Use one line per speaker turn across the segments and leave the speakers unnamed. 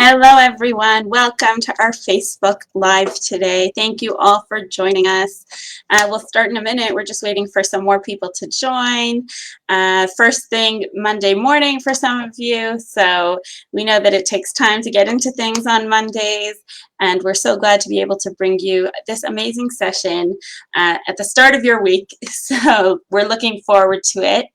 Hello, everyone. Welcome to our Facebook Live today. Thank you all for joining us. We'll start in a minute. We're just waiting for some more people to join. First thing Monday morning for some of you. So we know that it takes time to get into things on Mondays. And we're so glad to be able to bring you this amazing session at the start of your week. So we're looking forward to it.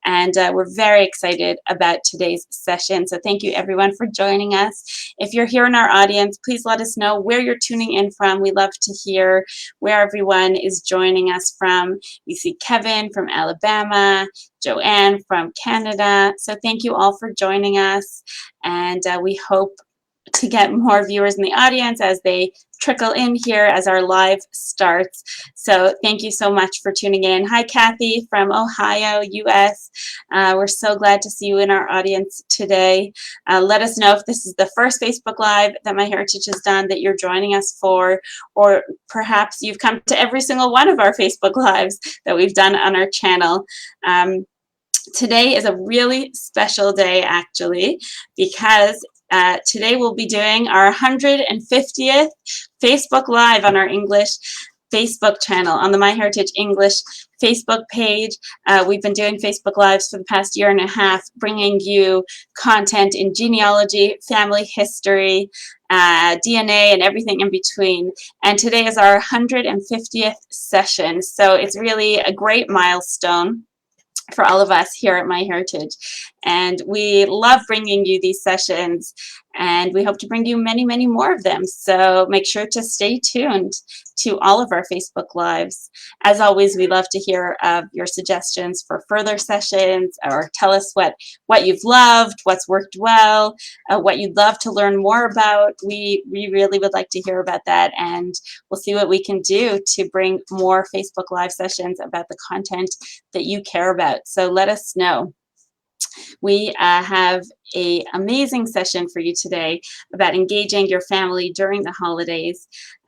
And we're very excited about today's session. So thank you, everyone, for joining us. If you're here in our audience, please let us know where you're tuning in from. We love to hear where everyone is joining us from. We see Kevin from Alabama, Joanne from Canada. So thank you all for joining us. And we hope to get more viewers in the audience as they trickle in here as our live starts. So thank you so much for tuning in. Hi, Kathy from Ohio, US. We're so glad to see you in our audience today. Let us know if this is the first Facebook Live that MyHeritage has done that you're joining us for, or perhaps you've come to every single one of our Facebook Lives that we've done on our channel. Today is a really special day, actually, because today we'll be doing our 150th Facebook Live on our English Facebook channel, on the MyHeritage English Facebook page. We've been doing Facebook Lives for the past year and a half, bringing you content in genealogy, family history, DNA, and everything in between. And today is our 150th session, so it's really a great milestone for all of us here at MyHeritage. And we love bringing you these sessions, and we hope to bring you many, many more of them. So make sure to stay tuned to all of our Facebook Lives. As always, we love to hear your suggestions for further sessions, or tell us what you've loved, what's worked well, what you'd love to learn more about. We really would like to hear about that, and we'll see what we can do to bring more Facebook Live sessions about the content that you care about. So let us know. We have an amazing session for you today about engaging your family during the holidays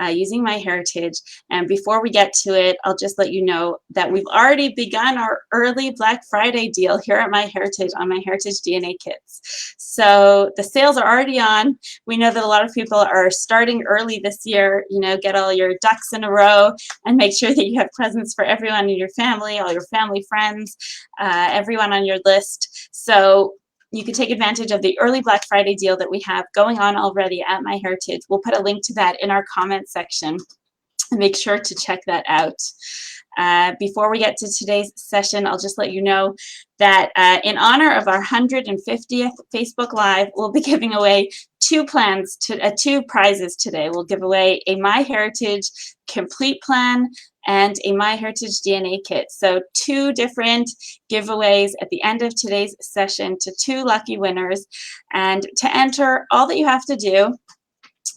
using MyHeritage. And before we get to it, I'll just let you know that we've already begun our early Black Friday deal here at MyHeritage on MyHeritage DNA kits. So the sales are already on. We know that a lot of people are starting early this year. You know, get all your ducks in a row and make sure that you have presents for everyone in your family, all your family friends, everyone on your list. So you can take advantage of the early Black Friday deal that we have going on already at MyHeritage. We'll put a link to that in our comment section. Make sure to check that out. Before we get to today's session, I'll just let you know that in honor of our 150th Facebook Live, we'll be giving away two prizes today. We'll give away a MyHeritage Complete Plan and a MyHeritage DNA kit. So two different giveaways at the end of today's session to two lucky winners. And to enter, all that you have to do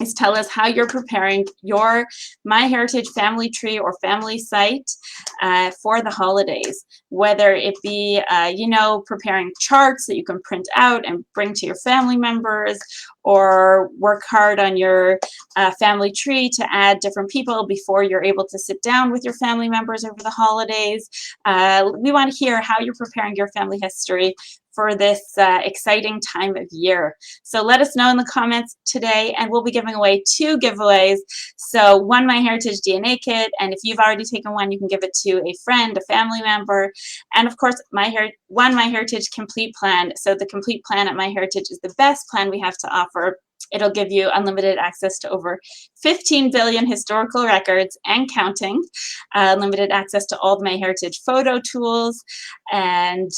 is tell us how you're preparing your MyHeritage family tree or family site for the holidays, whether it be, preparing charts that you can print out and bring to your family members, or work hard on your family tree to add different people before you're able to sit down with your family members over the holidays. We want to hear how you're preparing your family history for this exciting time of year. So let us know in the comments today, and we'll be giving away two giveaways. So one MyHeritage DNA kit, and if you've already taken one, you can give it to a friend, a family member, and of course, one MyHeritage Complete Plan. So the Complete Plan at MyHeritage is the best plan we have to offer. It'll give you unlimited access to over 15 billion historical records and counting, unlimited access to all the MyHeritage photo tools, and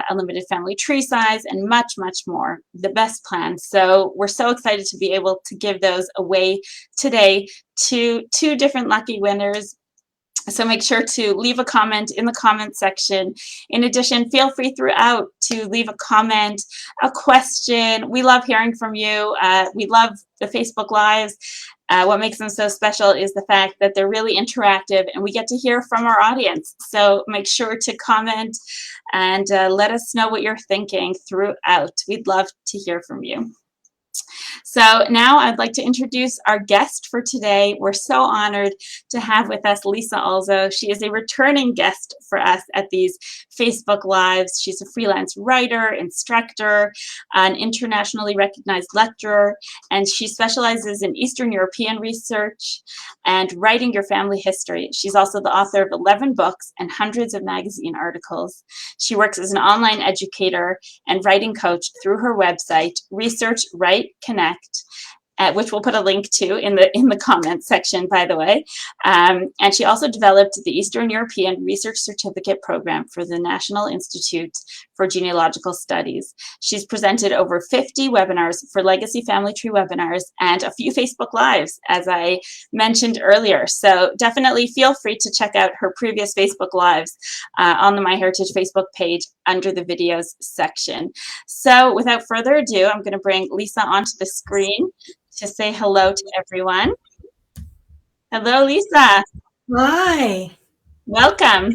unlimited family tree size, and much, much more. The best plan. So we're so excited to be able to give those away today to two different lucky winners. So make sure to leave a comment in the comment section. In addition, feel free throughout to leave a comment, a question. We love hearing from you. We love the Facebook Lives. What makes them so special is the fact that they're really interactive, and we get to hear from our audience. So make sure to comment and let us know what you're thinking throughout. We'd love to hear from you. So now I'd like to introduce our guest for today. We're so honored to have with us Lisa Alzo. She is a returning guest for us at these Facebook Lives. She's a freelance writer, instructor, an internationally recognized lecturer, and she specializes in Eastern European research and writing your family history. She's also the author of 11 books and hundreds of magazine articles. She works as an online educator and writing coach through her website, Research Write Connect, which we'll put a link to in the comments section, by the way. And she also developed the Eastern European Research Certificate Program for the National Institute for Genealogical Studies. She's presented over 50 webinars for Legacy Family Tree webinars and a few Facebook Lives, as I mentioned earlier. So definitely feel free to check out her previous Facebook Lives on the MyHeritage Facebook page under the videos section. So without further ado, I'm going to bring Lisa onto the screen to say hello to everyone. Hello, Lisa.
Hi.
Welcome.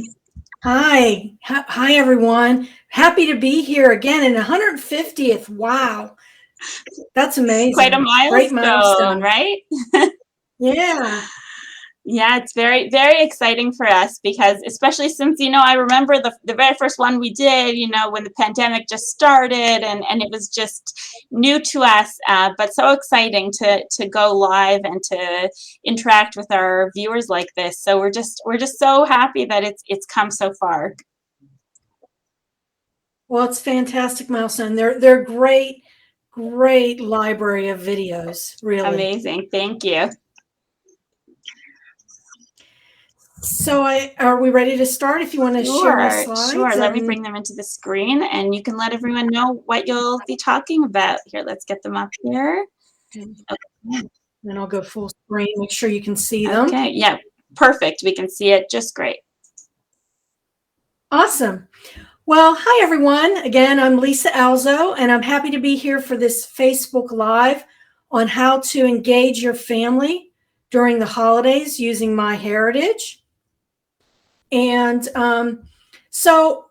Hi. Hi, everyone. Happy to be here again in 150th. Wow. That's amazing.
Quite a milestone,
Great milestone.
Right?
Yeah.
Yeah, it's very, very exciting for us because especially since, I remember the very first one we did, when the pandemic just started and it was just new to us, but so exciting to go live and to interact with our viewers like this. So we're just so happy that it's come so far.
Well, it's fantastic milestone. They're great library of videos, really.
Amazing. Thank you.
So are we ready to start? If you want to share my slides?
Sure. Let me bring them into the screen and you can let everyone know what you'll be talking about. Here, let's get them up here.
Okay. Then I'll go full screen, make sure you can see them.
Okay, yeah, perfect. We can see it just great.
Awesome. Well, hi, everyone. Again, I'm Lisa Alzo, and I'm happy to be here for this Facebook Live on how to engage your family during the holidays using MyHeritage. And so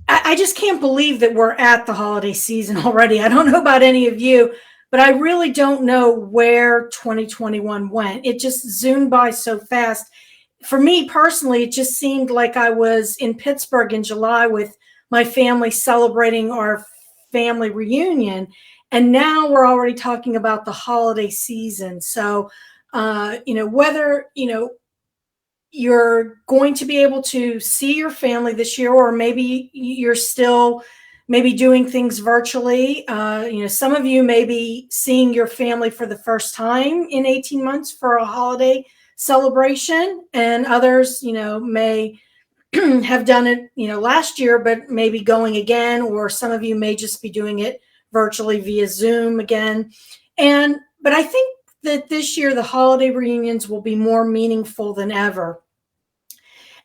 I just can't believe that we're at the holiday season already. I don't know about any of you, but I really don't know where 2021 went. It just zoomed by so fast. For me personally, it just seemed like I was in Pittsburgh in July with my family celebrating our family reunion. And now we're already talking about the holiday season. So, whether, you're going to be able to see your family this year, or maybe you're still doing things virtually. Some of you may be seeing your family for the first time in 18 months for a holiday celebration, and others, may have done it, last year, but maybe going again, or some of you may just be doing it virtually via Zoom again. But I think that this year the holiday reunions will be more meaningful than ever.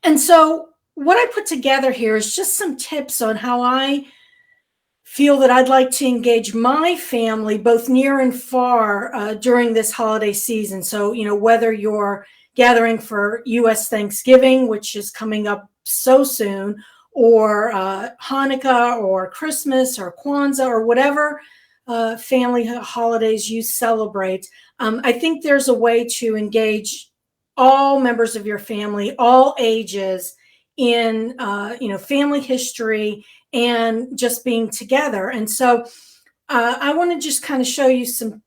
And so what I put together here is just some tips on how I feel that I'd like to engage my family, both near and far, during this holiday season. So, whether you're gathering for U.S. Thanksgiving, which is coming up so soon, or Hanukkah or Christmas or Kwanzaa or whatever family holidays you celebrate, I think there's a way to engage all members of your family, all ages, in family history and just being together. And so I want to just kind of show you some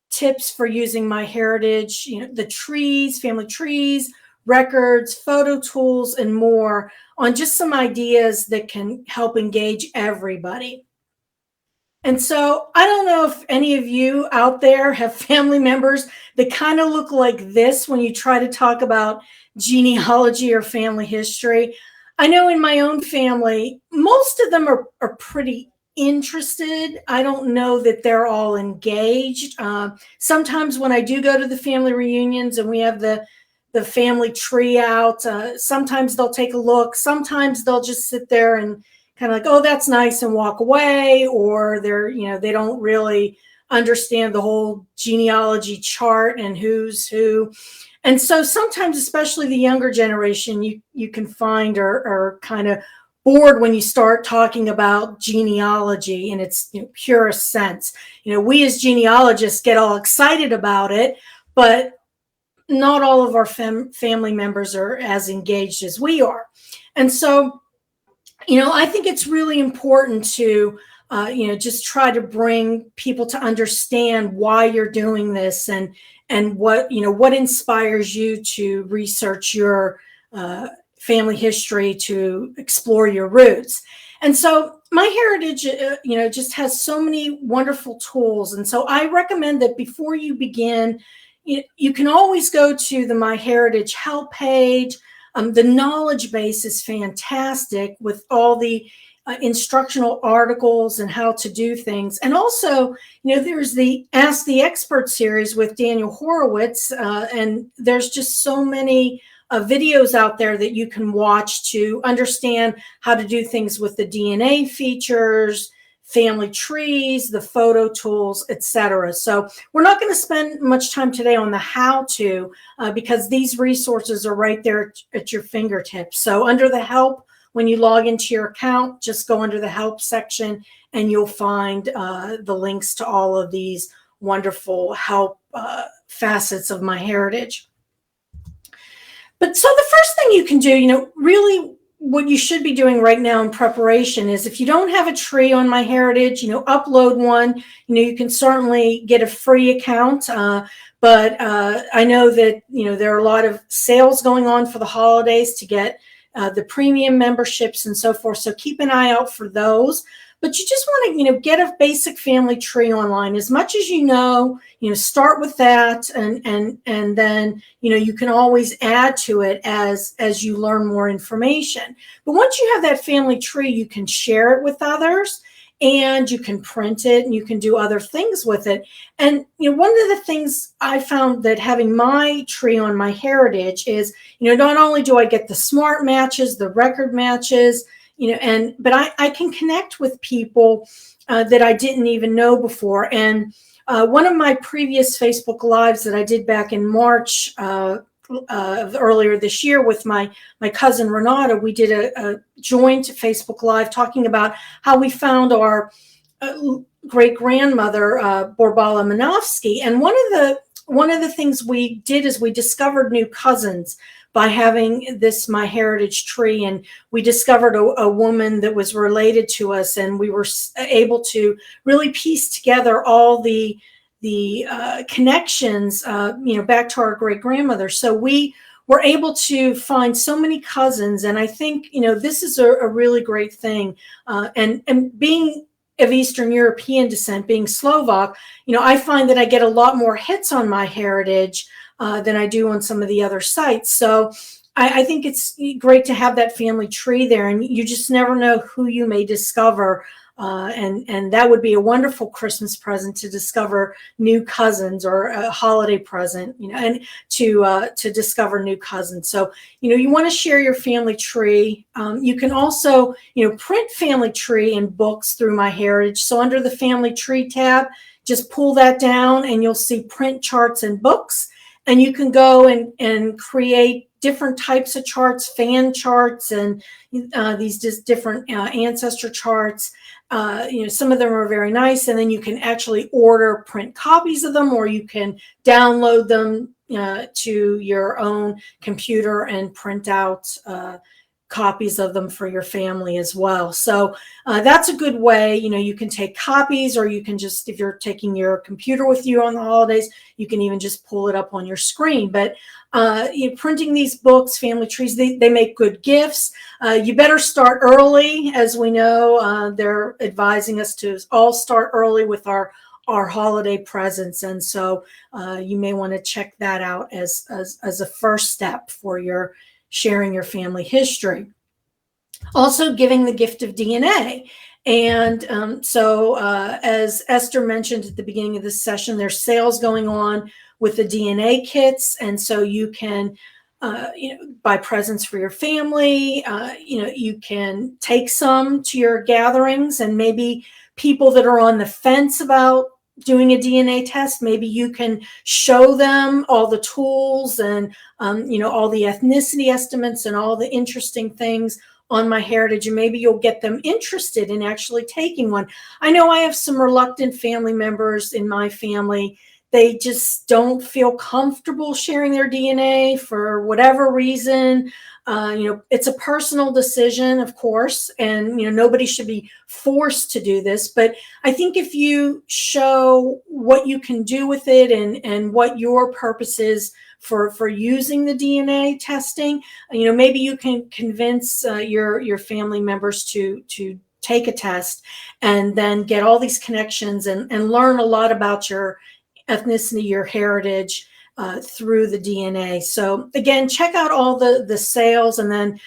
tips for using MyHeritage, the trees, family trees, records, photo tools, and more, on just some ideas that can help engage everybody. And so I don't know if any of you out there have family members that kind of look like this when you try to talk about genealogy or family history. I know in my own family, most of them are pretty interested. I don't know that they're all engaged. Sometimes when I do go to the family reunions and we have the family tree out, sometimes they'll take a look. Sometimes they'll just sit there and kind of like, oh, that's nice, and walk away, or they don't really understand the whole genealogy chart and who's who. And so sometimes, especially the younger generation, you can find are kind of bored when you start talking about genealogy in its purest sense. We as genealogists get all excited about it, but not all of our family members are as engaged as we are. And so, I think it's really important to, just try to bring people to understand why you're doing this, and what inspires you to research your family history, to explore your roots. And so MyHeritage, just has so many wonderful tools. And so I recommend that before you begin, you can always go to the MyHeritage help page. The knowledge base is fantastic with all the instructional articles and how to do things. And also, there's the Ask the Expert series with Daniel Horowitz, and there's just so many videos out there that you can watch to understand how to do things with the DNA features, family trees, the photo tools, etc. So we're not going to spend much time today on the how-to because these resources are right there at your fingertips. So under the help, when you log into your account, just go under the help section and you'll find the links to all of these wonderful help facets of MyHeritage. But so the first thing you can do, really what you should be doing right now in preparation is, if you don't have a tree on MyHeritage, upload one. You can certainly get a free account, but I know that there are a lot of sales going on for the holidays to get the premium memberships and so forth. So keep an eye out for those. But you just want to, get a basic family tree online. As much as start with that, and then, you can always add to it as you learn more information. But once you have that family tree, you can share it with others, and you can print it, and you can do other things with it. And, one of the things I found that having my tree on MyHeritage is, not only do I get the smart matches, the record matches, but I can connect with people that I didn't even know before. And one of my previous Facebook Lives that I did back in March earlier this year with my cousin Renata, we did a joint Facebook Live talking about how we found our great-grandmother, Borbala Manovsky. And one of the things we did is we discovered new cousins by having this MyHeritage tree, and we discovered a woman that was related to us, and we were able to really piece together all the connections, back to our great grandmother. So we were able to find so many cousins, and I think this is a really great thing. And being of Eastern European descent, being Slovak, I find that I get a lot more hits on MyHeritage than I do on some of the other sites. So I think it's great to have that family tree there, and you just never know who you may discover. And that would be a wonderful Christmas present, to discover new cousins, or a holiday present, and to discover new cousins. So, you want to share your family tree. You can also, print family tree in books through MyHeritage. So under the family tree tab, just pull that down and you'll see print charts and books. And you can go and create different types of charts, fan charts, and these just different ancestor charts. Some of them are very nice, and then you can actually order print copies of them, or you can download them to your own computer and print out copies of them for your family as well. So that's a good way. You can take copies, or you can just, if you're taking your computer with you on the holidays, you can even just pull it up on your screen. But printing these books, family trees, they make good gifts. You better start early. As we know, they're advising us to all start early with our holiday presents. And so you may want to check that out as a first step for your sharing your family history. Also, giving the gift of DNA. And so as Esther mentioned at the beginning of this session, there's sales going on with the DNA kits. And so you can buy presents for your family. You can take some to your gatherings, and maybe people that are on the fence about doing a DNA test, maybe you can show them all the tools and all the ethnicity estimates and all the interesting things on MyHeritage, and maybe you'll get them interested in actually taking one. I know I have some reluctant family members in my family. They just don't feel comfortable sharing their DNA for whatever reason. It's a personal decision, of course, and nobody should be forced to do this. But I think if you show what you can do with it and what your purpose is for using the DNA testing, maybe you can convince your family members to take a test and then get all these connections and learn a lot about your ethnicity, your heritage, through the DNA. So again, check out all the sales, and then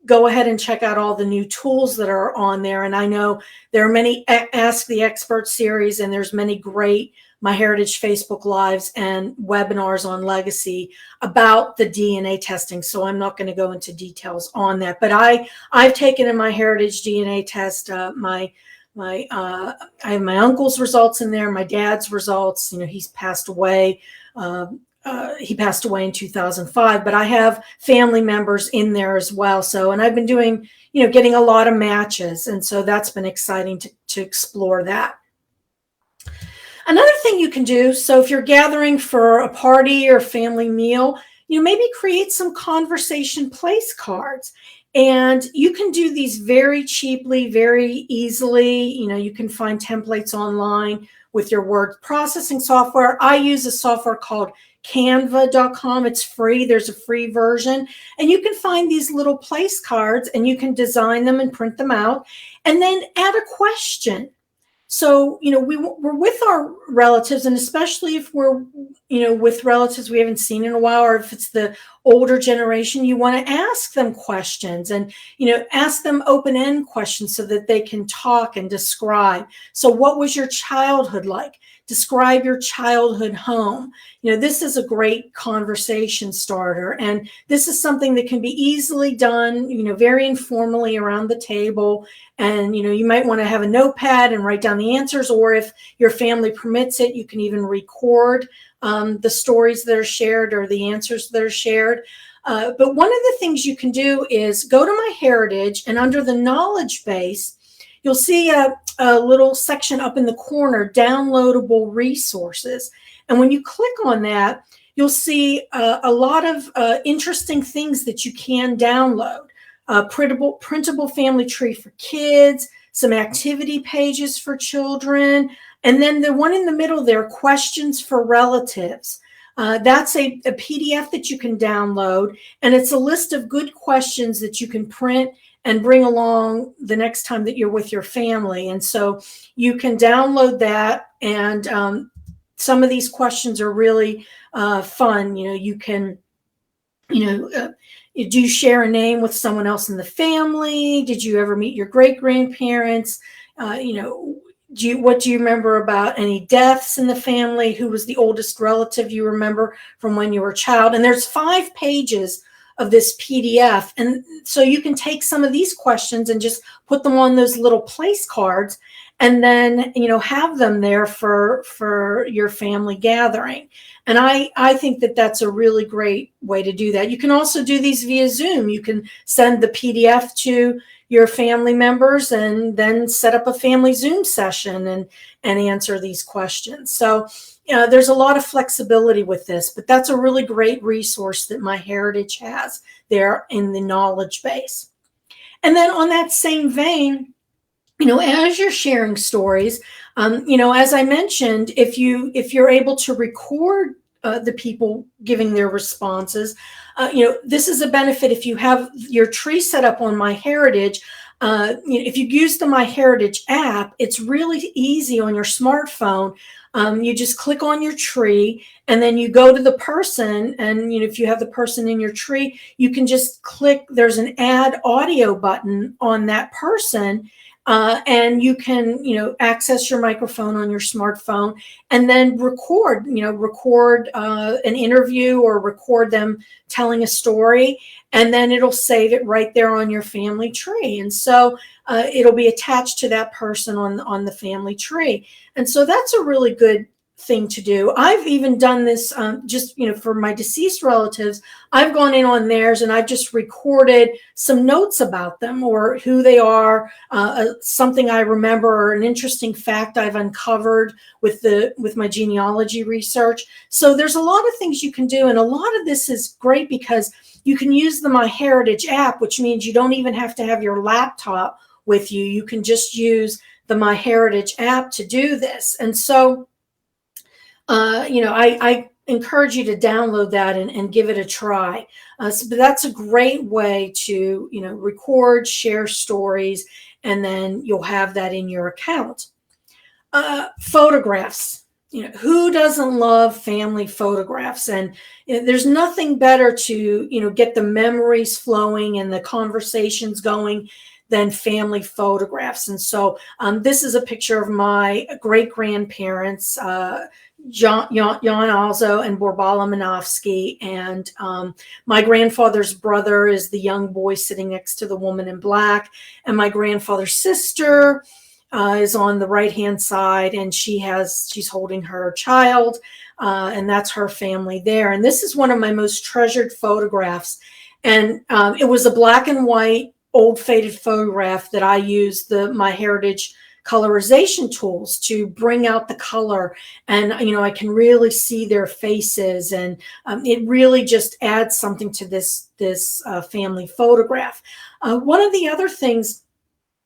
go ahead and check out all the new tools that are on there. And I know there are many Ask the Expert series, and there's many great MyHeritage Facebook Lives and webinars on legacy about the DNA testing. So I'm not going to go into details on that, but I've taken in MyHeritage DNA test. I have my uncle's results in there, my dad's results. He's passed away. He passed away in 2005, but I have family members in there as well. So, and I've been doing, getting a lot of matches. And so that's been exciting to explore that. Another thing you can do, so if you're gathering for a party or family meal, maybe create some conversation place cards. And you can do these very cheaply, very easily. You can find templates online with your word processing software. I use a software called canva.com. It's free. There's a free version. And you can find these little place cards, and you can design them and print them out, and then add a question. So, we're with our relatives, and especially if we're, with relatives we haven't seen in a while, or if it's the older generation, you want to ask them questions and, ask them open-end questions so that they can talk and describe. So what was your childhood like? Describe your childhood home. This is a great conversation starter. And this is something that can be easily done, very informally around the table. And, you might want to have a notepad and write down the answers, or if your family permits it, you can even record the stories that are shared or the answers that are shared. But one of the things you can do is go to MyHeritage, and under the knowledge base, you'll see a little section up in the corner, downloadable resources. And when you click on that, you'll see a lot of interesting things that you can download. Printable family tree for kids, some activity pages for children, and then the one in the middle there, questions for relatives. That's a PDF that you can download, and it's a list of good questions that you can print and bring along the next time that you're with your family. And so you can download that, and some of these questions are really fun. You can, do you share a name with someone else in the family? Did you ever meet your great-grandparents? What do you remember about any deaths in the family? Who was the oldest relative you remember from when you were a child? And there's 5 pages of this PDF. And so you can take some of these questions and just put them on those little place cards, and then, have them there for your family gathering. And I think that that's a really great way to do that. You can also do these via Zoom. You can send the PDF to your family members and then set up a family Zoom session and answer these questions. So, there's a lot of flexibility with this, but that's a really great resource that MyHeritage has there in the knowledge base. And then on that same vein, as you're sharing stories, as I mentioned, if you're able to record the people giving their responses, this is a benefit if you have your tree set up on MyHeritage. If you use the MyHeritage app, it's really easy on your smartphone. You just click on your tree, and then you go to the person, and if you have the person in your tree, you can just click. There's an add audio button on that person, and you can access your microphone on your smartphone and then record an interview or record them telling a story, and then it'll save it right there on your family tree. And so it'll be attached to that person on the family tree. And so that's a really good thing to do. I've even done this just, for my deceased relatives. I've gone in on theirs and I've just recorded some notes about them or who they are, something I remember or an interesting fact I've uncovered with my genealogy research. So there's a lot of things you can do, and a lot of this is great because you can use the MyHeritage app, which means you don't even have to have your laptop with you. You can just use the MyHeritage app to do this. And so I encourage you to download that and give it a try. But that's a great way to, record, share stories, and then you'll have that in your account. Photographs. Who doesn't love family photographs? And there's nothing better to, get the memories flowing and the conversations going than family photographs. And so this is a picture of my great-grandparents, Jan Alzo and Borbala Manofsky. And my grandfather's brother is the young boy sitting next to the woman in black. And my grandfather's sister is on the right-hand side, and she's holding her child, and that's her family there. And this is one of my most treasured photographs. And it was a black and white, old faded photograph that I used the MyHeritage colorization tools to bring out the color, and I can really see their faces, and it really just adds something to this family photograph. One of the other things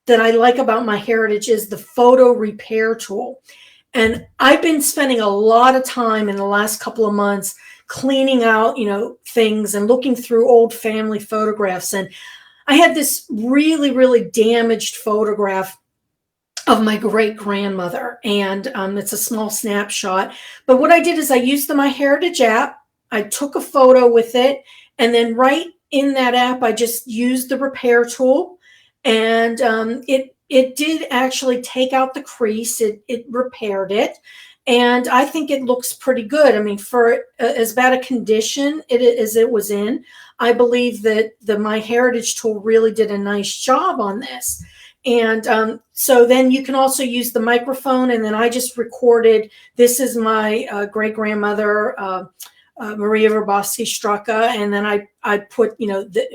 that I like about MyHeritage is the photo repair tool, and I've been spending a lot of time in the last couple of months cleaning out things and looking through old family photographs. And I had this really, really damaged photograph of my great-grandmother, and it's a small snapshot. But what I did is I used the MyHeritage app. I took a photo with it, and then right in that app, I just used the repair tool, and it did actually take out the crease. It repaired it, and I think it looks pretty good. I mean, for as bad a condition as it was in, I believe that the MyHeritage tool really did a nice job on this. And so then you can also use the microphone, and then I just recorded, this is my great-grandmother, Maria Verbowski Straka, and then I put,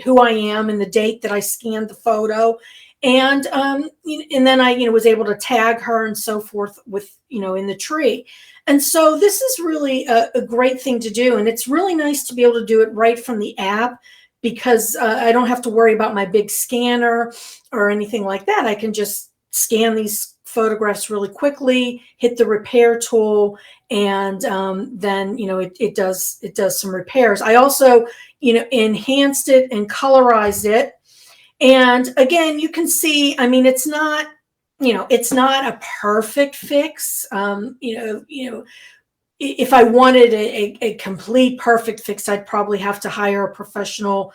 who I am and the date that I scanned the photo. And then I, was able to tag her and so forth with, in the tree. And so this is really a great thing to do. And it's really nice to be able to do it right from the app, because I don't have to worry about my big scanner or anything like that. I can just scan these photographs really quickly, hit the repair tool, and then, it does some repairs. I also, enhanced it and colorized it. And again, you can see, I mean, it's not a perfect fix. If I wanted a complete perfect fix, I'd probably have to hire a professional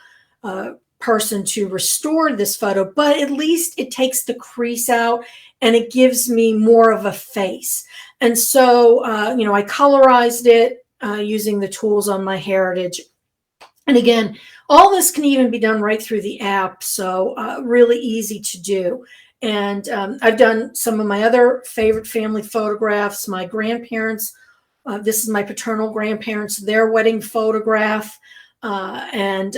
person to restore this photo, but at least it takes the crease out and it gives me more of a face. And so, I colorized it using the tools on MyHeritage. And again, all this can even be done right through the app, so really easy to do. And I've done some of my other favorite family photographs. My grandparents, this is my paternal grandparents, their wedding photograph. And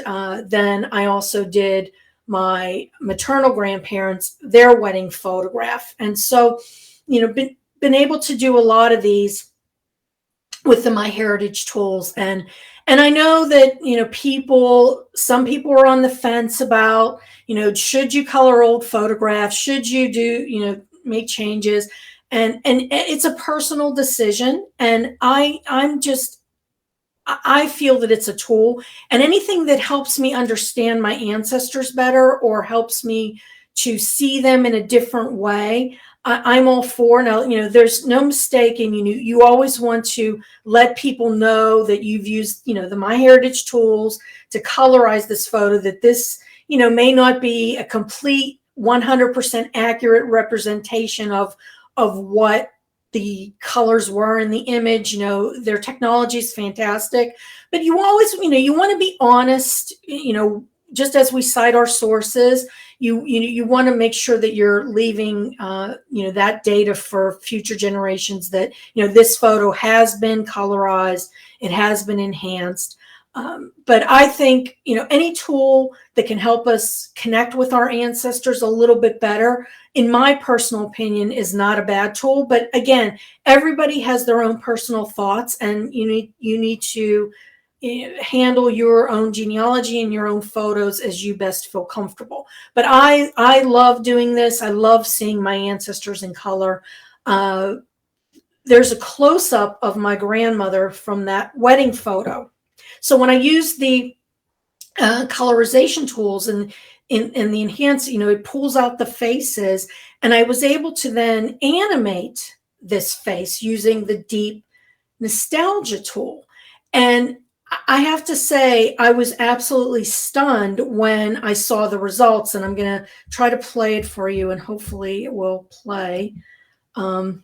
then I also did my maternal grandparents, their wedding photograph. And so, been able to do a lot of these with the MyHeritage tools. And I know that, some people are on the fence about, should you color old photographs? Should you do, make changes? And it's a personal decision. And I feel that it's a tool, and anything that helps me understand my ancestors better or helps me to see them in a different way, I'm all for. Now, there's no mistake, and you always want to let people know that you've used, the MyHeritage tools to colorize this photo, that this, may not be a complete 100% accurate representation of what the colors were in the image. Their technology is fantastic, but you always, you want to be honest, just as we cite our sources, you want to make sure that you're leaving, that data for future generations, that, this photo has been colorized, it has been enhanced. But I think, any tool that can help us connect with our ancestors a little bit better, in my personal opinion, is not a bad tool. But again, everybody has their own personal thoughts, and you need to handle your own genealogy and your own photos as you best feel comfortable. But I love doing this. I love seeing my ancestors in color. There's a close-up of my grandmother from that wedding photo. So when I use the colorization tools and in the enhance, it pulls out the faces, and I was able to then animate this face using the deep nostalgia tool. And I have to say, I was absolutely stunned when I saw the results, and I'm going to try to play it for you, and hopefully it will play. But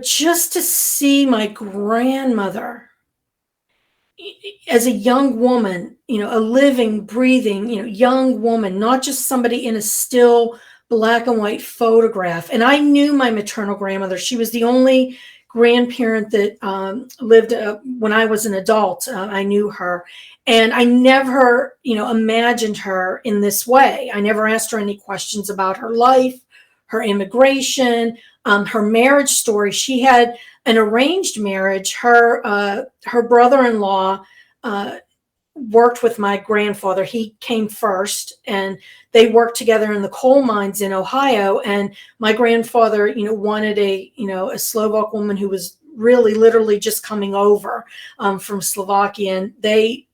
just to see my grandmother as a young woman, a living, breathing, young woman, not just somebody in a still black and white photograph. And I knew my maternal grandmother. She was the only grandparent that lived when I was an adult. I knew her. And I never, imagined her in this way. I never asked her any questions about her life, her immigration, her marriage story. She had an arranged marriage. Her brother-in-law worked with my grandfather. He came first, and they worked together in the coal mines in Ohio. And my grandfather, wanted a Slovak woman who was really literally just coming over from Slovakia. And they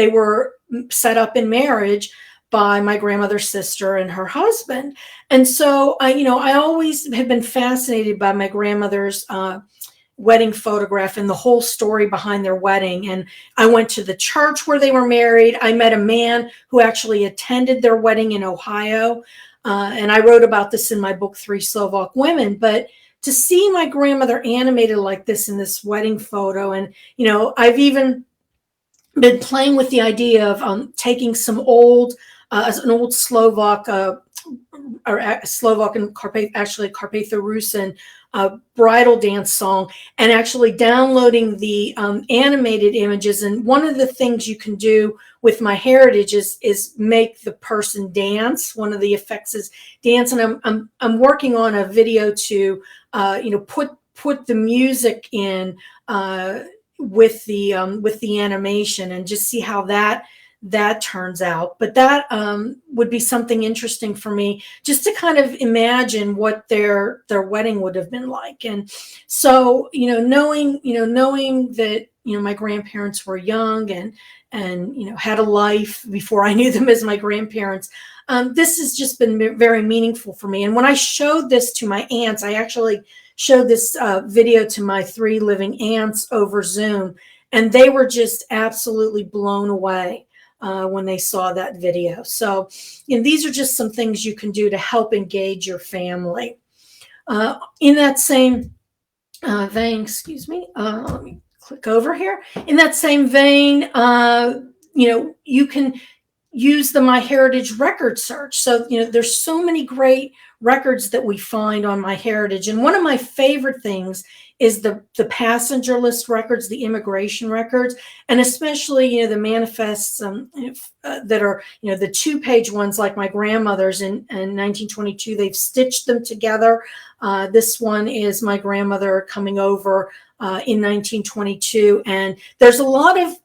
were set up in marriage by my grandmother's sister and her husband. And so I always have been fascinated by my grandmother's wedding photograph and the whole story behind their wedding. And I went to the church where they were married. I met a man who actually attended their wedding in Ohio. And I wrote about this in my book, 3 Slovak Women. But to see my grandmother animated like this in this wedding photo, and, I've even been playing with the idea of taking some an old Slovak, or Slovak and Carpatho-Rusin bridal dance song, and actually downloading the animated images. And one of the things you can do with MyHeritage is make the person dance. One of the effects is dance, and I'm working on a video to put the music in with the animation, and just see how that turns out. But that would be something interesting for me, just to kind of imagine what their wedding would have been like. And so, knowing that, my grandparents were young and had a life before I knew them as my grandparents, this has just been very meaningful for me. And when I showed this to my aunts, I actually showed this video to my 3 living aunts over Zoom, and they were just absolutely blown away when they saw that video. So, these are just some things you can do to help engage your family. In that same vein, excuse me, let me click over here. In that same vein, you can use the MyHeritage record search. So, there's so many great records that we find on MyHeritage. And one of my favorite things is the passenger list records, the immigration records, and especially, the manifests that are, the 2-page ones like my grandmother's in 1922. They've stitched them together. This one is my grandmother coming over in 1922. And there's a lot of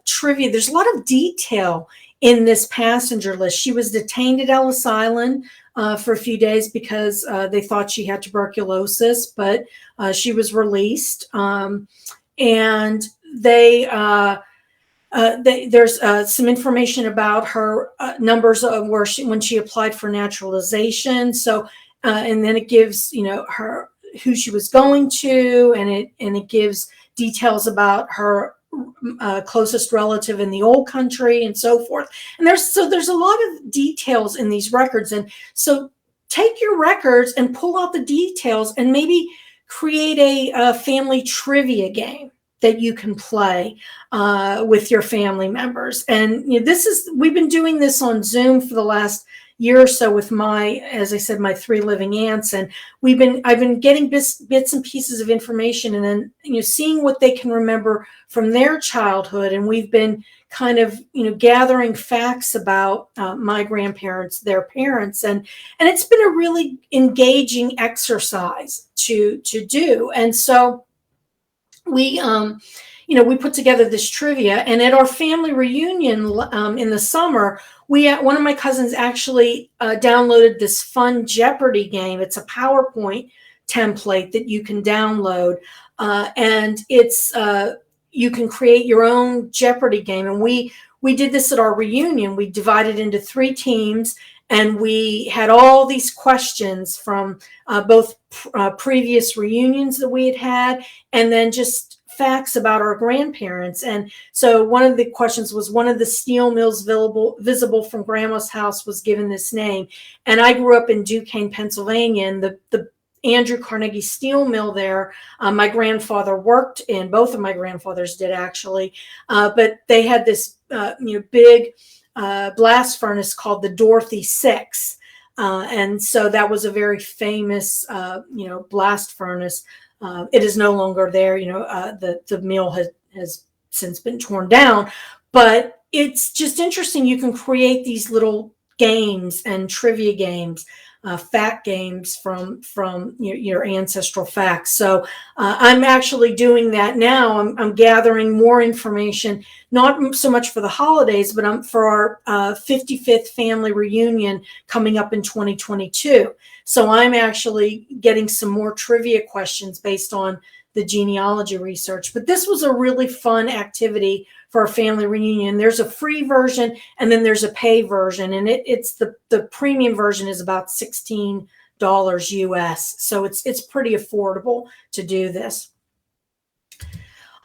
trivia. There's a lot of detail in this passenger list. She was detained at Ellis Island for a few days because they thought she had tuberculosis, but she was released. And there's some information about her numbers of when she applied for naturalization. So, and then it gives, her who she was going to, and it gives details about her closest relative in the old country and so forth. And there's a lot of details in these records. And so take your records and pull out the details and maybe create a family trivia game that you can play with your family members. And we've been doing this on Zoom for the last year or so with as I said, my 3 living aunts, and I've been getting bits and pieces of information, and then seeing what they can remember from their childhood, and we've been kind of gathering facts about my grandparents, their parents, and it's been a really engaging exercise to do. And so we we put together this trivia, and at our family reunion in the summer, one of my cousins actually downloaded this fun Jeopardy game. It's a PowerPoint template that you can download, and it's you can create your own Jeopardy game. And we did this at our reunion. We divided into 3 teams, and we had all these questions from both previous reunions that we had, and then just facts about our grandparents. And so one of the questions was, one of the steel mills visible from Grandma's house was given this name. And I grew up in Duquesne, Pennsylvania, and the Andrew Carnegie steel mill there, my grandfather worked in. Both of my grandfathers did, actually, but they had this big blast furnace called the Dorothy 6. And so that was a very famous, blast furnace. It is no longer there. The mill has since been torn down, but it's just interesting. You can create these little games and trivia games, fact games from your ancestral facts. So I'm actually doing that now. I'm gathering more information, not so much for the holidays, but for our 55th family reunion coming up in 2022. So I'm actually getting some more trivia questions based on the genealogy research. But this was a really fun activity for a family reunion. There's a free version, and then there's a pay version, and it's the premium version is about $16 US. So it's pretty affordable to do this.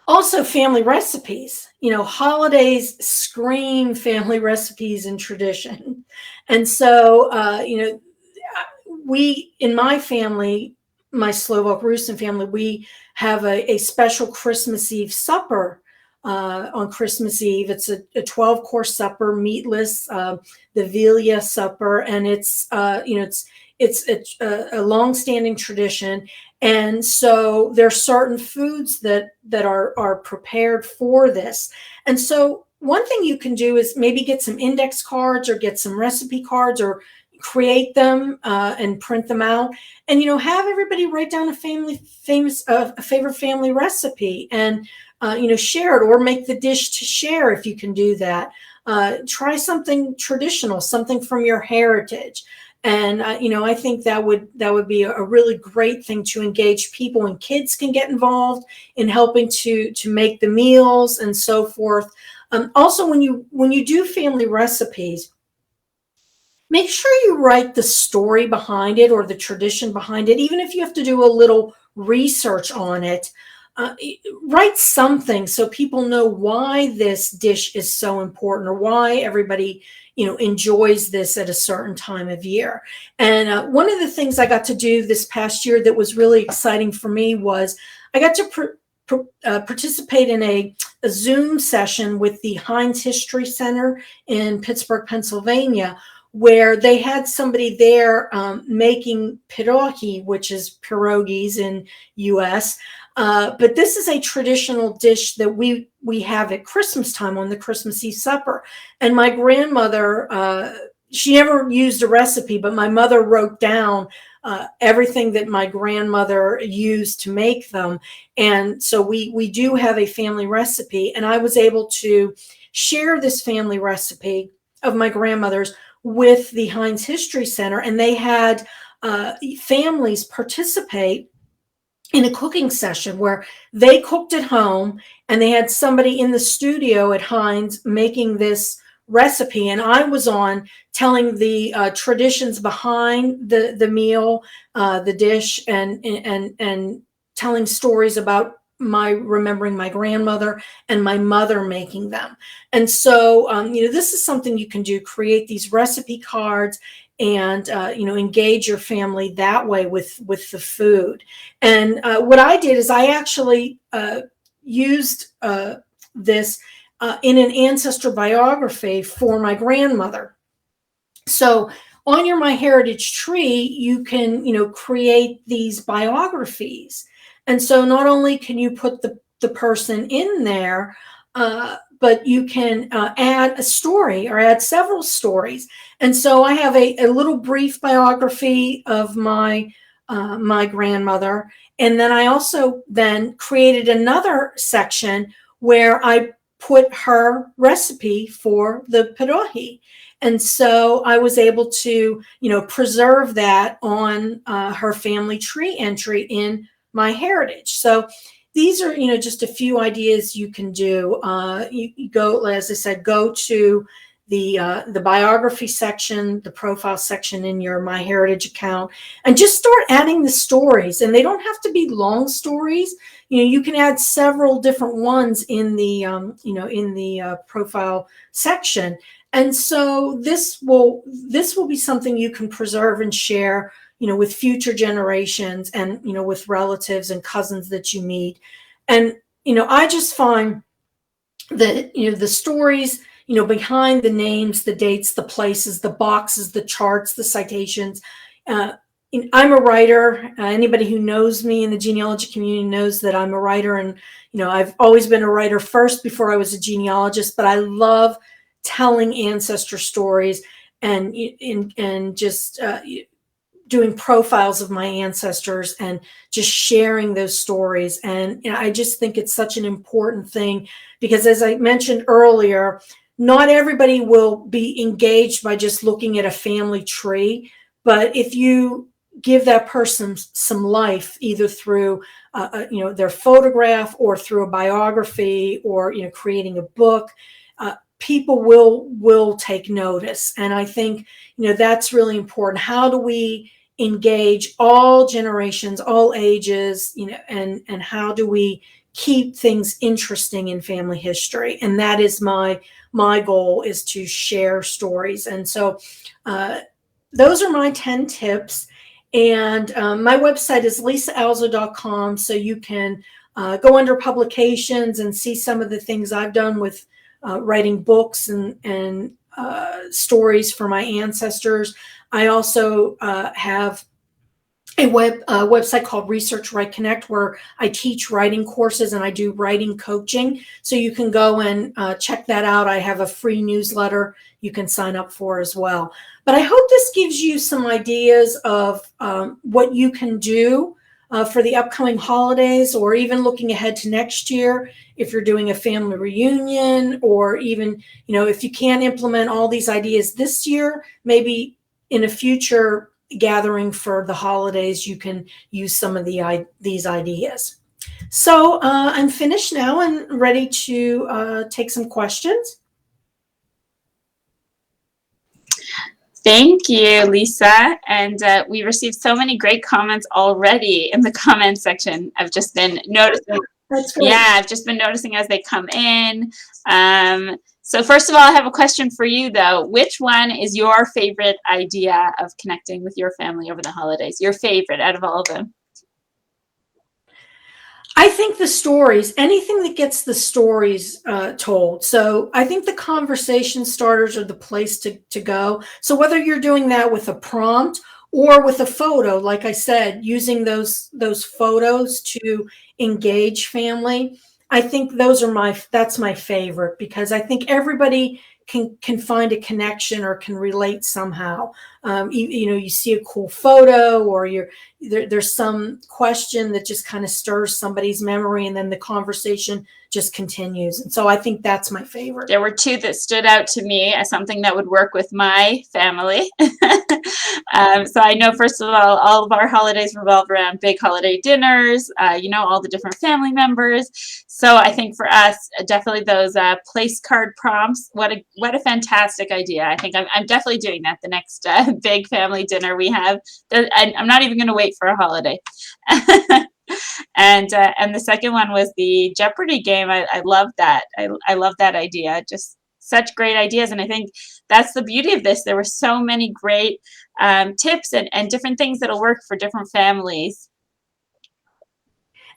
Also, family recipes. Holidays scream family recipes and tradition. And so, we, in my family, my Slovak Rusin family, we have a special Christmas Eve supper on Christmas Eve. It's a 12-course supper, meatless, the Vilia supper, and it's a long-standing tradition. And so there are certain foods that are prepared for this. And so one thing you can do is maybe get some index cards or get some recipe cards, or create them and print them out, and have everybody write down a favorite family recipe, and share it, or make the dish to share if you can do that. Try something traditional, something from your heritage. And I think that would be a really great thing to engage people, and kids can get involved in helping to make the meals and so forth. Also, when you do family recipes, make sure you write the story behind it or the tradition behind it, even if you have to do a little research on it. Write something so people know why this dish is so important, or why everybody enjoys this at a certain time of year. And one of the things I got to do this past year that was really exciting for me was I got to participate in a Zoom session with the Heinz History Center in Pittsburgh, Pennsylvania, where they had somebody there making pierogi, which is pierogies in US. But this is a traditional dish that we have at Christmas time on the Christmas Eve supper. And my grandmother, she never used a recipe, but my mother wrote down everything that my grandmother used to make them. And so we do have a family recipe, and I was able to share this family recipe of my grandmother's with the Heinz History Center, and they had families participate in a cooking session where they cooked at home, and they had somebody in the studio at Heinz making this recipe, and I was on telling the traditions behind the meal, the dish, and telling stories about remembering my grandmother and my mother making them. And so this is something you can do: create these recipe cards and engage your family that way with the food. And what I did is I actually used this in an ancestor biography for my grandmother. So on your MyHeritage tree, you can, create these biographies. And so not only can you put the person in there, but you can add a story or add several stories. And so I have a little brief biography of my grandmother. And then I also then created another section where I put her recipe for the pierogi. And so I was able to, preserve that on her family tree entry in MyHeritage. So these are, just a few ideas you can do. You go, as I said, go to the biography section, the profile section in your MyHeritage account, and just start adding the stories. And they don't have to be long stories. You can add several different ones in the, profile section. And so this will be something you can preserve and share, with future generations and, with relatives and cousins that you meet. And, I just find that, the stories, behind the names, the dates, the places, the boxes, the charts, the citations. I'm a writer. Anybody who knows me in the genealogy community knows that I'm a writer. And, I've always been a writer first before I was a genealogist, but I love telling ancestor stories and just doing profiles of my ancestors and just sharing those stories. And I just think it's such an important thing because, as I mentioned earlier, not everybody will be engaged by just looking at a family tree. But if you give that person some life, either through their photograph or through a biography or creating a book, people will take notice. And I think that's really important. How do we engage all generations, all ages, and how do we keep things interesting in family history? And that is my goal, is to share stories. And so those are my 10 tips. And my website is lisaalzo.com, so you can go under publications and see some of the things I've done with writing books and stories for my ancestors. I also have a website called Research Write Connect, where I teach writing courses and I do writing coaching. So you can go and check that out. I have a free newsletter you can sign up for as well. But I hope this gives you some ideas of what you can do for the upcoming holidays, or even looking ahead to next year if you're doing a family reunion, or even, if you can't implement all these ideas this year, maybe in a future gathering for the holidays, you can use some of these ideas. So I'm finished now and ready to take some questions.
Thank you, Lisa. And we received so many great comments already in the comment section. I've just been noticing.
That's great.
Yeah, I've just been noticing as they come in. So first of all, I have a question for you, though. Which one is your favorite idea of connecting with your family over the holidays? Your favorite out of all of them?
I think the stories, anything that gets the stories told. So I think the conversation starters are the place to go. So whether you're doing that with a prompt or with a photo, like I said, using those photos to engage family, I think that's my favorite, because I think everybody can find a connection or can relate somehow. You see a cool photo, or there's some question that just kind of stirs somebody's memory, and then the conversation just continues. And so I think that's my favorite.
There were two that stood out to me as something that would work with my family. So I know, first of all of our holidays revolve around big holiday dinners, all the different family members. So I think for us, definitely those place card prompts. What a fantastic idea. I think I'm definitely doing that the next big family dinner we have. I'm not even going to wait for a holiday. And the second one was the Jeopardy game. I love that. I love that idea. Just such great ideas. And I think that's the beauty of this. There were so many great tips and different things that'll work for different families.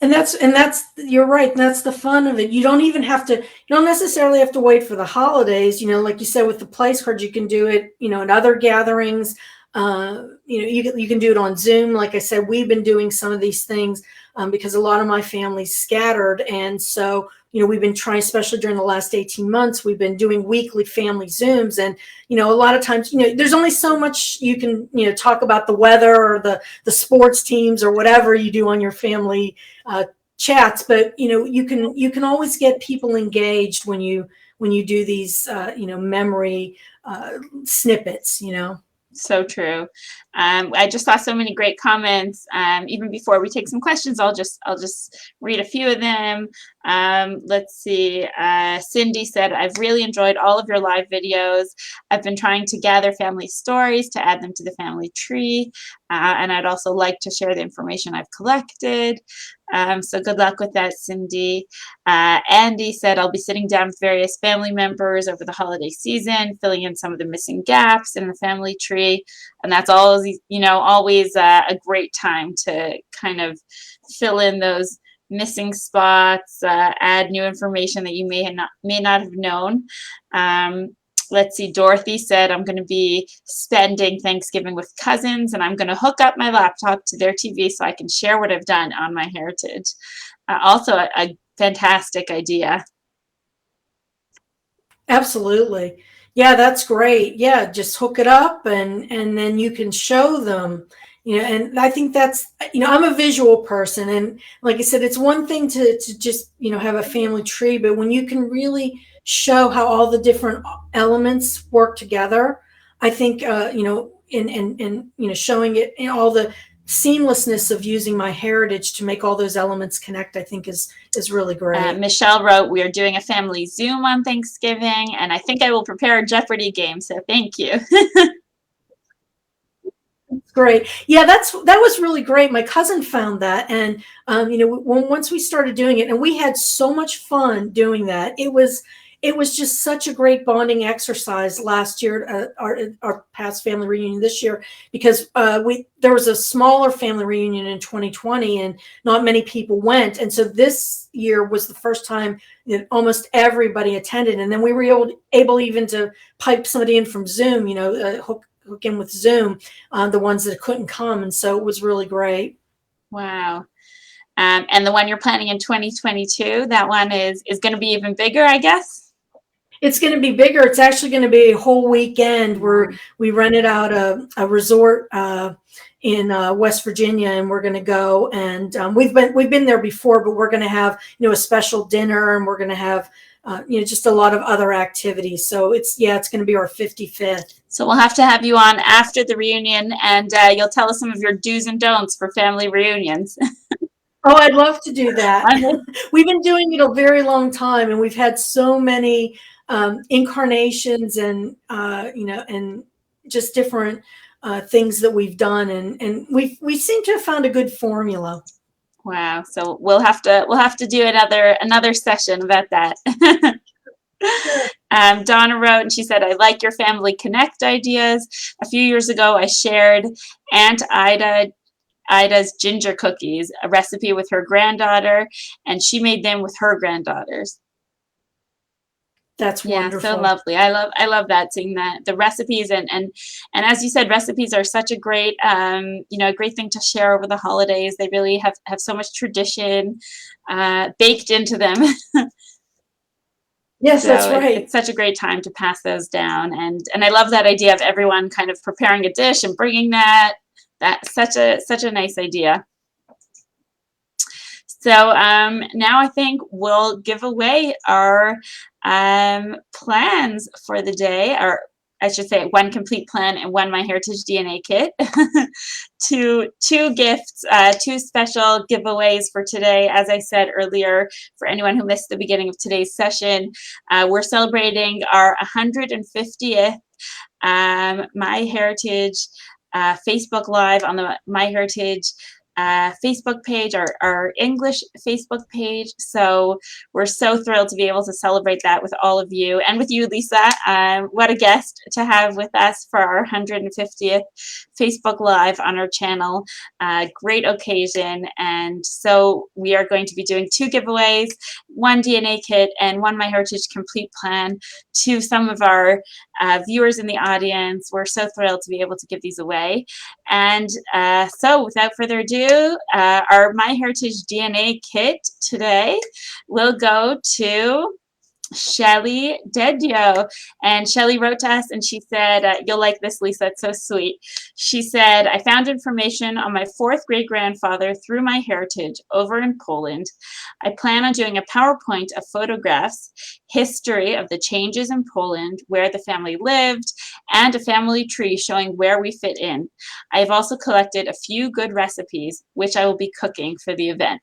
And that's you're right. And that's the fun of it. You don't even have to. You don't necessarily have to wait for the holidays. Like you said with the place cards, you can do it. In other gatherings. You can do it on Zoom. Like I said, we've been doing some of these things because a lot of my family's scattered, and so we've been trying, especially during the last 18 months, we've been doing weekly family Zooms, and a lot of times, there's only so much you can talk about the weather or the sports teams or whatever you do on your family chats, but you can always get people engaged when you do these memory snippets.
So true. I just saw so many great comments. Even before we take some questions, I'll just read a few of them. Let's see. Cindy said, "I've really enjoyed all of your live videos. I've been trying to gather family stories to add them to the family tree, and I'd also like to share the information I've collected." So good luck with that, Cindy. Andy said, "I'll be sitting down with various family members over the holiday season, filling in some of the missing gaps in the family tree." And that's always a great time to kind of fill in those missing spots, add new information that you may not have known. Let's see, Dorothy said, "I'm going to be spending Thanksgiving with cousins, and I'm going to hook up my laptop to their TV so I can share what I've done on MyHeritage." Also a fantastic idea.
Absolutely. Yeah, that's great. Yeah, just hook it up and then you can show them. And I think that's, I'm a visual person, and like I said, it's one thing to just, have a family tree, but when you can really show how all the different elements work together, I think and showing it in all the seamlessness of using MyHeritage to make all those elements connect, I think is really great.
Michelle wrote, "We are doing a family Zoom on Thanksgiving, and I think I will prepare a Jeopardy game, so thank you."
Great. Yeah, that was really great. My cousin found that, and once we started doing it, and we had so much fun doing that. It was just such a great bonding exercise last year, our past family reunion this year, because there was a smaller family reunion in 2020, and not many people went, and so this year was the first time that almost everybody attended, and then we were able even to pipe somebody in from Zoom, hook in with Zoom, the ones that couldn't come. And so it was really great.
Wow. And the one you're planning in 2022, that one is going to be even bigger, I guess?
It's going to be bigger. It's actually going to be a whole weekend where we rented out a resort in West Virginia, and we're going to go. And we've been there before, but we're going to have a special dinner, and we're going to have just a lot of other activities. So it's going to be our 55th.
So we'll have to have you on after the reunion, and you'll tell us some of your do's and don'ts for family reunions.
Oh, I'd love to do that. We've been doing it a very long time, and we've had so many incarnations and and just different things that we've done, and we seem to have found a good formula.
Wow. So we'll have to do another session about that.
Sure.
Donna wrote, and she said, "I like your family connect ideas. A few years ago, I shared Aunt Ida's ginger cookies, a recipe with her granddaughter, and she made them with her granddaughters."
That's
Yeah,
wonderful.
so lovely. I love that, seeing that the recipes, and as you said, recipes are such a great a great thing to share over the holidays. They really have so much tradition baked into them.
Yes, that's
So
right.
it's such a great time to pass those down, and I love that idea of everyone kind of preparing a dish and bringing that. That's such a nice idea. So now I think we'll give away our plans for the day, or I should say one complete plan and one MyHeritage DNA kit. Two gifts, two special giveaways for today. As I said earlier, for anyone who missed the beginning of today's session, we're celebrating our 150th MyHeritage Facebook Live on the MyHeritage Facebook page, our English Facebook page. So we're so thrilled to be able to celebrate that with all of you and with you, Lisa. What a guest to have with us for our 150th Facebook Live on our channel. Great occasion. And so we are going to be doing 2 giveaways, one DNA kit and one MyHeritage Complete Plan to some of our viewers in the audience. We're so thrilled to be able to give these away. And so without further ado, our MyHeritage DNA kit today will go to Shelly Dedio. And Shelly wrote to us and she said, you'll like this, Lisa, it's so sweet. She said, I found information on my 4th great-grandfather through MyHeritage over in Poland. I plan on doing a PowerPoint of photographs, history of the changes in Poland, where the family lived, and a family tree showing where we fit in. I have also collected a few good recipes, which I will be cooking for the event.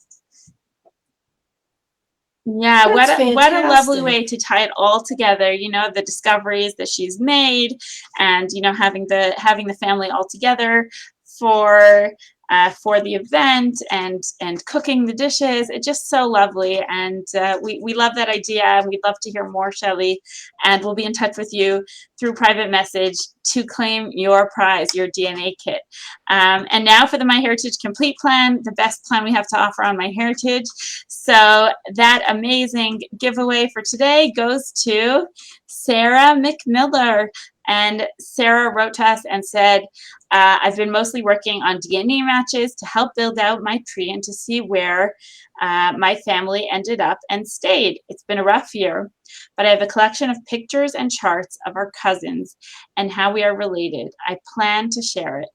Yeah,
That's
what a lovely way
fantastic.
to tie it all together, you know, the discoveries that she's made and, you know, having the family all together for the event and cooking the dishes. It's just so lovely. And we love that idea. We'd love to hear more, Shelly. And we'll be in touch with you through private message to claim your prize, your DNA kit. And now for the MyHeritage Complete Plan, the best plan we have to offer on MyHeritage. So that amazing giveaway for today goes to Sarah McMiller. And Sarah wrote to us and said, I've been mostly working on DNA matches to help build out my tree and to see where my family ended up and stayed. It's been a rough year, but I have a collection of pictures and charts of our cousins and how we are related. I plan to share it.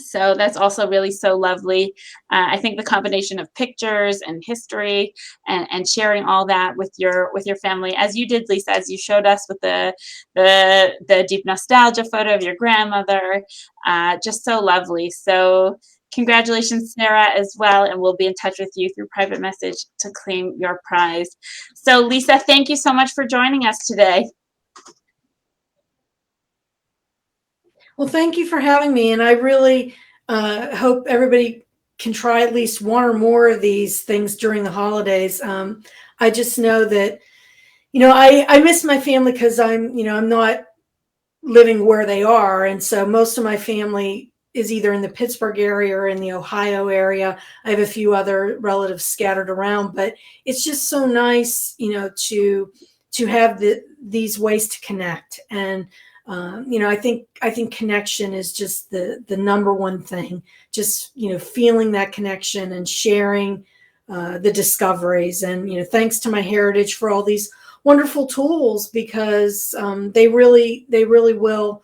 So that's also really so lovely. I think the combination of pictures and history and sharing all that with your family, as you did, Lisa, as you showed us with the deep nostalgia photo of your grandmother, just so lovely. So congratulations, Sarah, as well, and we'll be in touch with you through private message to claim your prize. So Lisa, thank you so much for joining us today.
Well, thank you for having me. And I really hope everybody can try at least one or more of these things during the holidays. I just know that, I miss my family because I'm not living where they are. And so most of my family is either in the Pittsburgh area or in the Ohio area. I have a few other relatives scattered around, but it's just so nice, to have these ways to connect. And I think connection is just the number one thing. Just feeling that connection and sharing the discoveries. And thanks to MyHeritage for all these wonderful tools, because they really will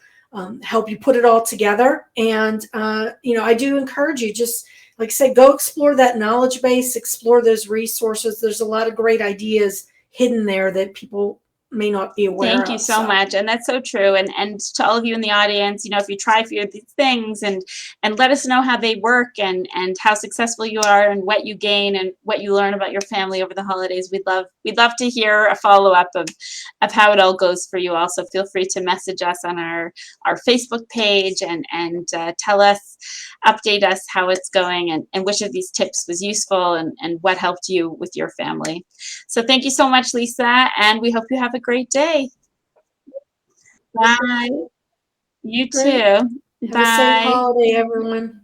help you put it all together. And I do encourage you, just like I say, go explore that knowledge base, explore those resources. There's a lot of great ideas hidden there that people may not be aware
Thank you
of.
so much. And that's so true. And to all of you in the audience, if you try a few of these things and let us know how they work and how successful you are and what you gain and what you learn about your family over the holidays, we'd love to hear a follow-up of how it all goes for you. Also, feel free to message us on our Facebook page and tell us, update us how it's going and which of these tips was useful and what helped you with your family. So thank you so much, Lisa, and we hope you have a great day. Bye. You
Great.
too.
Have a safe
Bye.
holiday, everyone.